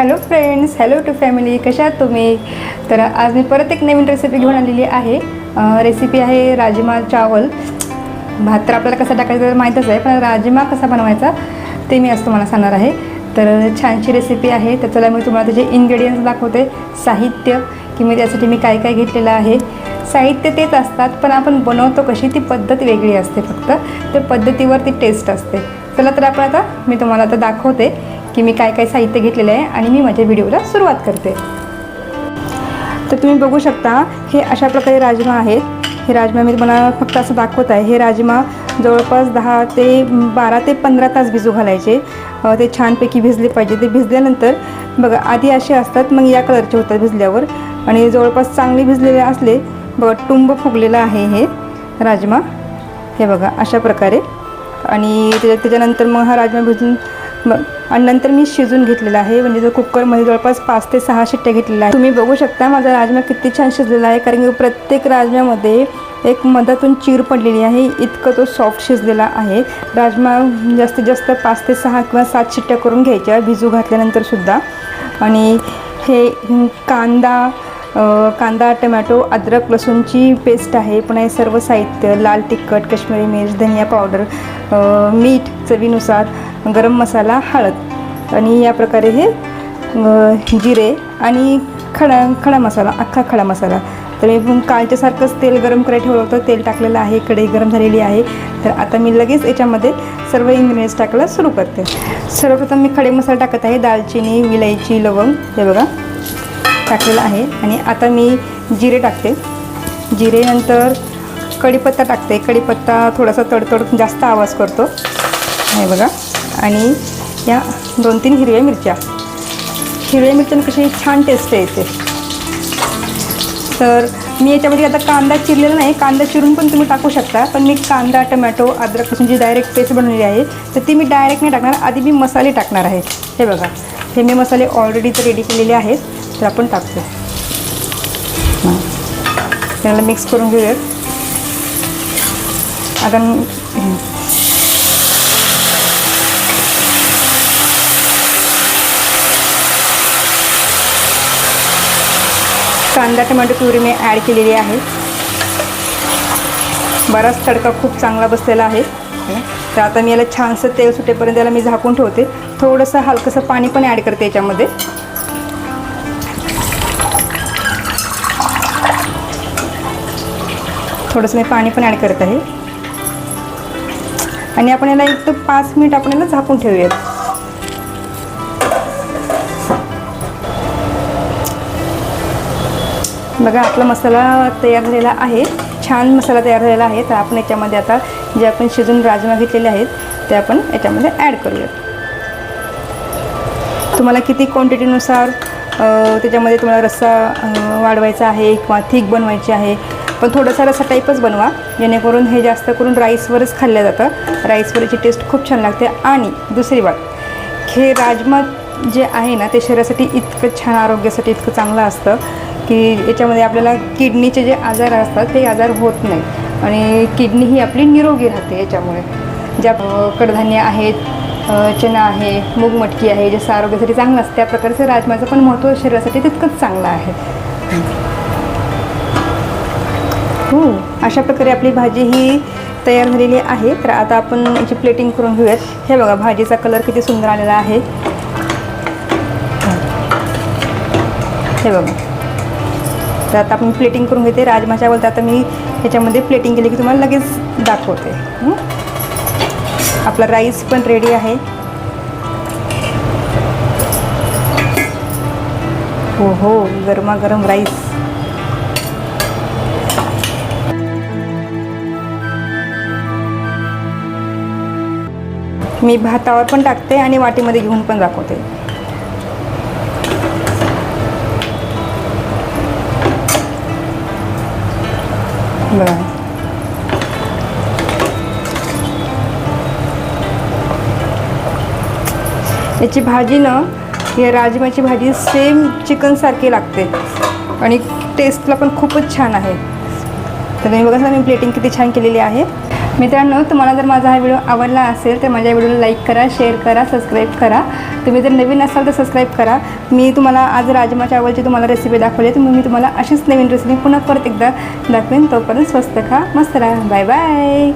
Hello friends, hello to family, कशा आहात तुम्ही? तर आज मी परत एक नवीन रेसिपी घेऊन आलेली आहे. रेसिपी आहे राजमा चावल. भात तर आपल्याला कसा टाकायचा तर माहीतच आहे, पण राजमा कसा बनवायचा ते मी आज तुम्हाला सांगणार आहे. तर छानशी रेसिपी आहे. तर चला मी तुम्हाला त्याचे इन्ग्रेडियंट्स दाखवते, साहित्य की मी त्यासाठी मी काय काय घेतलेलं आहे. साहित्य तेच असतात, पण आपण बनवतो कशी ती पद्धत वेगळी असते. फक्त त्या पद्धतीवर ती टेस्ट असते. चला तर आपण आता मी तुम्हाला आता दाखवते की मी काय काय साहित्य घेतलेलं आहे आणि मी माझ्या व्हिडिओला सुरुवात करते. तर तुम्ही बघू शकता हे अशा प्रकारे राजमा आहेत. हे राजमा मी तुम्हाला फक्त असं दाखवत आहे. हे राजमा जवळपास 10 ते 12 ते 15 तास भिजू घालायचे. ते छानपैकी भिजले पाहिजे. ते भिजल्यानंतर बघा आधी असे असतात, मग या कलरचे होतात भिजल्यावर. आणि जवळपास चांगले भिजलेले असले बघा टुंब फुगलेलं आहे हे राजमा. हे बघा अशा प्रकारे. आणि त्याच्यानंतर मग हा राजमा भिजून आणि नंतर मी शिजून घेतलेला आहे. म्हणजे जो कुकरमध्ये जवळपास 5 ते 6 शिट्ट्या घेतलेल्या आहे. तुम्ही बघू शकता माझा राजमा किती छान शिजलेला आहे, कारण की प्रत्येक राजम्यामध्ये एक मधातून चीर पडलेली आहे. इतकं तो सॉफ्ट शिजलेला आहे. राजमा जास्तीत जास्त 5 ते 6 किंवा 7 शिट्ट्या करून घ्यायच्या भिजू घातल्यानंतरसुद्धा. आणि हे कांदा, टमॅटो, अद्रक, लसूणची पेस्ट आहे. पुन्हा हे सर्व साहित्य लाल तिखट, काश्मीरी मिर्च, धनिया पावडर, मीठ चवीनुसार, गरम मसाला, हळद आणि या प्रकारे हे जिरे आणि खडा मसाला, अख्खा खडा मसाला. तर मी कालच्यासारखंच तेल गरम करायला ठेवलं होतं. तेल टाकलेलं आहे, कढई गरम झालेली आहे. तर आता मी लगेच याच्यामध्ये सर्व इन्ग्रेडियंट्स टाकायला सुरू करते. सर्वप्रथम मी खडे मसाला टाकत आहे. दालचिनी, विलायची, लवंग हे बघा टाकलेलं आहे. आणि आता मी जिरे टाकते. जिरे नंतर कढीपत्ता टाकते. कढीपत्ता थोडासा तडतड जास्त आवाज करतो हे बघा. आणि या 2-3 हिरव्या मिरच्या. हिरव्या मिरच्यानं कशी छान टेस्ट येते. तर मी याच्यामध्ये आता कांदा चिरलेला नाही, कांदा चिरून पण तुम्ही टाकू शकता. पण मी कांदा, टमॅटो, अद्रक लसूणची डायरेक्ट पेस्ट बनवलेली आहे. तर ती मी डायरेक्ट नाही टाकणार, आधी मी मसाले टाकणार आहे. हे बघा हे मी मसाले ऑलरेडी तर रेडी केलेले आहेत. तर आपण टाकतो. त्याला मिक्स करून घेऊयात. आता कांदा टोमॅटो प्युरी मी ॲड केलेली आहे. बराच तडका खूप चांगला बसलेला आहे. तर आता मी याला छानसं तेल सुटेपर्यंत याला मी झाकून ठेवते. थोडंसं हलकंसं पाणी पण ॲड करते याच्यामध्ये. थोडंसं मी पाणी पण ॲड करत आहे. आणि आपण याला 1 ते 5 मिनिट आपण याला झाकून ठेवूयात. बघा आपला मसाला तयार झालेला आहे. छान मसाला तयार झालेला आहे. तर आपण याच्यामध्ये आता जे आपण शिजून राजमा घेतलेले आहेत ते आपण याच्यामध्ये ॲड करूयात. तुम्हाला किती क्वांटिटीनुसार त्याच्यामध्ये तुम्हाला रस्सा वाढवायचा आहे किंवा थिक बनवायची आहे. पण थोडासा रस्सा टाईपच बनवा, जेणेकरून हे जास्त करून राईसवरच खाल्लं जातं. राईसवरची टेस्ट खूप छान लागते. आणि दुसरी बात, हे राजमा जे आहे ना ते शरीरासाठी इतकं छान, आरोग्यासाठी इतकं चांगलं असतं की याच्यामध्ये आपल्याला किडनीचे जे आजार असतात ते आजार होत नाही. आणि किडनी ही आपली निरोगी राहते याच्यामुळे. ज्या कडधान्य आहेत, चणा आहे, मूग मटकी आहे, जसं आरोग्यासाठी चांगलं असतं त्या प्रकारचं राजमाचं पण महत्त्व शरीरासाठी तितकंच चांगलं आहे. अशा प्रकारे आपली भाजी ही तयार झालेली आहे. तर आता आपण याची प्लेटिंग करून घेऊयात. हे बघा भाजीचा कलर किती सुंदर आलेला आहे. हे बघा. तर आता आपण प्लेटिंग करून घेते राजमा चावल. तर आता मी ह्याच्यामध्ये प्लेटिंग केली की तुम्हाला लगेच दाखवते. आपला राईस पण रेडी आहे. हो गरमागरम राईस. मी भातावर पण टाकते आणि वाटीमध्ये घेऊन पण दाखवते. बघा याची भाजी ना, ही राजमाची भाजी सेम चिकनसारखी लागते आणि टेस्टला पण खूपच छान आहे. तर तुम्ही बघा मी प्लेटिंग किती छान केलेली आहे. मित्रांनो, तुम्हाला जर माझा हा व्हिडिओ आवडला असेल तर माझ्या व्हिडिओला लाईक करा, शेअर करा, सबस्क्राईब करा. तुम्ही जर नवीन असाल तर सबस्क्राईब करा. मी तुम्हाला आज राजमा चावलची तुम्हाला रेसिपी दाखवली, तर मी तुम्हाला अशीच नवीन रेसिपी पुन्हा परत एकदा दाखवेन. तोपर्यंत स्वस्त खा, मस्त राहा. Bye bye.